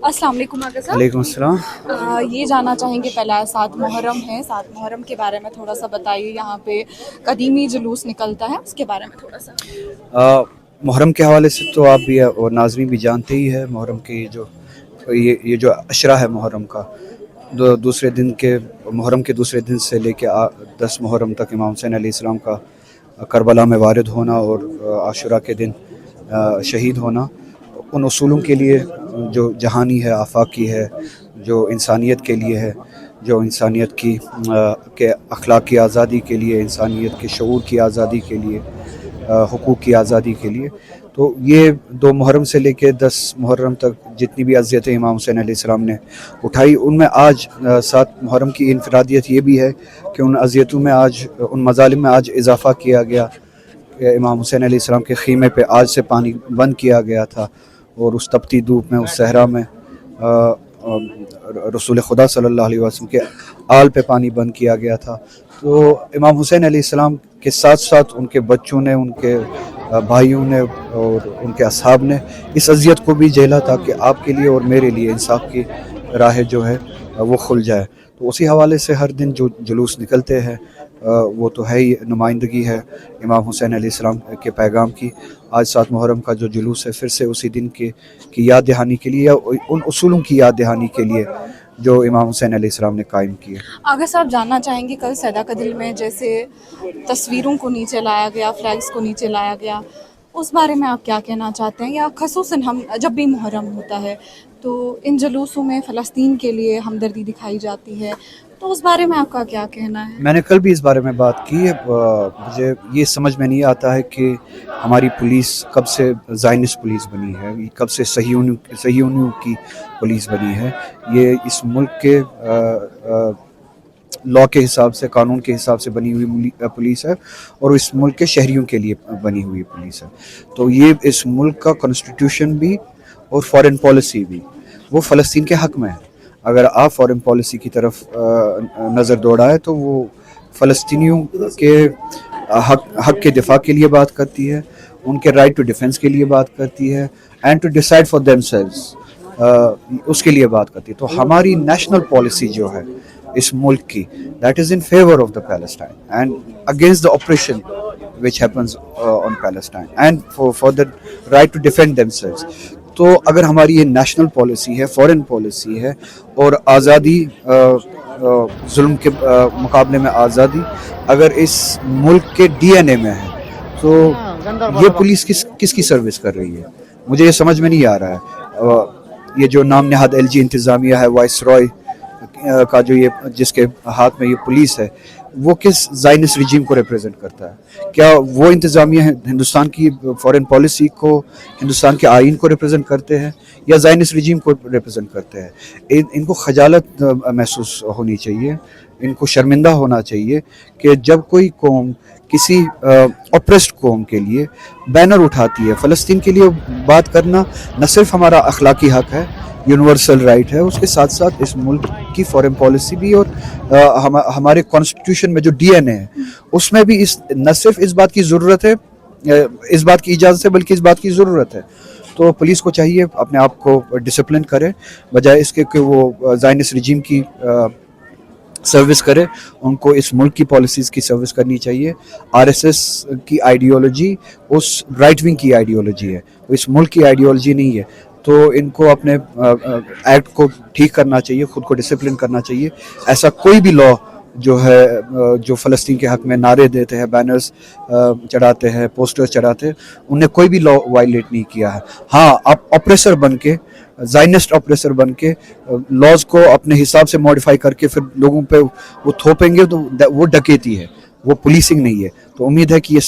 अस्सलाम वालेकुम आगा साहब। वालेकुम अस्सलाम। ये जानना चाहेंगे, पहला 7 मुहर्रम है, 7 मुहर्रम के बारे में थोड़ा सा बताइए। यहाँ पे कदीमी जुलूस निकलता है, उसके बारे में थोड़ा सा। मुहर्रम के हवाले से तो आप भी और नाज़रीन भी जानते ही है। मुहर्रम की जो ये जो अशरा है मुहर्रम का, दूसरे दिन के मुहर्रम के दूसरे दिन से लेके 10 मुहर्रम तक इमाम हुसैन अलैहिस्सलाम का करबला में वारिद होना और आशुरा के दिन शहीद होना, उन उसूलों के लिए जो जहानी है, आफाकी है, जो इंसानियत के लिए है, जो इंसानियत की के अखलाक की आज़ादी के लिए, इंसानियत के शऊर की आज़ादी के लिए, हुकूक की आज़ादी के लिए। तो ये 2 मुहर्रम से लेके 10 मुहर्रम तक जितनी भी अज़ियतें इमाम हुसैन अलैहिस्सलाम ने उठाई, उनमें आज 7 मुहर्रम की इनफरादियत ये भी है कि उन अज़ियतों में आज, उन मज़ालिम में आज इजाफ़ा किया गया। इमाम हुसैन अलैहिस्सलाम के ख़ीमे पे आज से पानी बंद किया गया था और उस तपती धूप में, उस सहरा में रसूल खुदा सल्लल्लाहु अलैहि वसल्लम के आल पे पानी बंद किया गया था। तो इमाम हुसैन अलैहिस्सलाम के साथ साथ उनके बच्चों ने, उनके भाइयों ने और उनके असहाब ने इस अज़ियत को भी झेला ताकि आपके लिए और मेरे लिए इंसाफ की राह जो है वो खुल जाए। तो उसी हवाले से हर दिन जो जुलूस निकलते हैं वो तो है ही नुमाइंदगी है इमाम हुसैन अलैहिस्सलाम के पैगाम की। आज 7 मुहर्रम का जो जुलूस है फिर से उसी दिन की याद दहानी के लिए, या उन उसूलों की याद दहानी के लिए जो इमाम हुसैन अलैहिस्सलाम ने कायम किए। आगा साहब, जानना चाहेंगे, कल सदाकदिल में जैसे तस्वीरों को नीचे लाया गया, फ्लैग्स को नीचे लाया गया, उस बारे में आप क्या कहना चाहते हैं? या खसूसन हम जब भी मुहर्रम होता है तो इन जुलूसों में फ़लस्तीन के लिए हमदर्दी दिखाई जाती है, तो उस बारे में आपका क्या कहना है? मैंने कल भी इस बारे में बात की है। मुझे ये समझ में नहीं आता है कि हमारी पुलिस कब से ज़ायनिस्ट पुलिस बनी है, कब से सहीयूनियों की पुलिस बनी है। ये इस मुल्क के लॉ के हिसाब से, कानून के हिसाब से बनी हुई पुलिस है और इस मुल्क के शहरियों के लिए बनी हुई पुलिस है। तो ये इस मुल्क का कॉन्स्टिट्यूशन भी और फॉरेन पॉलिसी भी वो फ़लस्तीन के हक़ में है। अगर आप फॉरेन पॉलिसी की तरफ नज़र दौड़ाए तो वो फ़लस्तीनियों के हक़ के दिफा के लिए बात करती है, उनके राइट टू डिफेंस के लिए बात करती है, and to decide for themselves उसके लिए बात करती है। तो हमारी नेशनल पॉलिसी जो है इस मुल्क की, that is in favour of the Palestine and against the operation which happens on Palestine and for the right to defend themselves। तो अगर हमारी ये नेशनल पॉलिसी है, फॉरेन पॉलिसी है और आज़ादी, जुल्म के मुकाबले में आज़ादी अगर इस मुल्क के डीएनए में है, तो ये पुलिस किसकी सर्विस कर रही है? मुझे ये समझ में नहीं आ रहा है। ये जो नाम नहाद एलजी इंतज़ामिया है, वाइस रॉय का जो ये जिसके हाथ में ये पुलिस है, वो किस ज़ायनिस्ट रिजीम को रिप्रेजेंट करता है? क्या वो इंतज़ामिया हिंदुस्तान की फॉरेन पॉलिसी को, हिंदुस्तान के आइन को रिप्रेजेंट करते हैं या ज़ायनिस्ट रिजीम को रिप्रेजेंट करते हैं? इनको खजालत महसूस होनी चाहिए, इनको शर्मिंदा होना चाहिए कि जब कोई कौम किसी ऑप्रेस्ड कौम के लिए बैनर उठाती है। फ़लस्तीन के लिए बात करना न सिर्फ हमारा अखलाकी हक़ है, यूनिवर्सल राइट है, उसके साथ साथ इस मुल्क की फॉरेन पॉलिसी भी और हमारे कॉन्स्टिट्यूशन में जो डीएनए है उसमें भी न सिर्फ इस बात की ज़रूरत है, इस बात की इजाज़त है, बल्कि इस बात की ज़रूरत है। तो पुलिस को चाहिए अपने आप को डिसिप्लिन करे, बजाय इसके कि वो ज़ायनिस्ट रिजीम की सर्विस करे। उनको इस मुल्क की पॉलिसीज़ की सर्विस करनी चाहिए। आरएसएस की आइडियोलॉजी उस राइट विंग की आइडियोलॉजी है, वो इस मुल्क की आइडियोलॉजी नहीं है। तो इनको अपने एक्ट को ठीक करना चाहिए, ख़ुद को डिसिप्लिन करना चाहिए। ऐसा कोई भी लॉ जो है, जो फ़लस्तीन के हक़ में नारे देते हैं, बैनर्स चढ़ाते हैं, पोस्टर्स चढ़ाते हैं, उन्हें कोई भी लॉ वायलेट नहीं किया है। हाँ, आप ऑपरेसर बन के, ज़ायनिस्ट ऑपरेसर बन के लॉज को अपने हिसाब से मॉडिफाई करके फिर लोगों पे वो थोपेंगे, तो वो डकैती है, वो पुलिसिंग नहीं है। तो उम्मीद है कि ये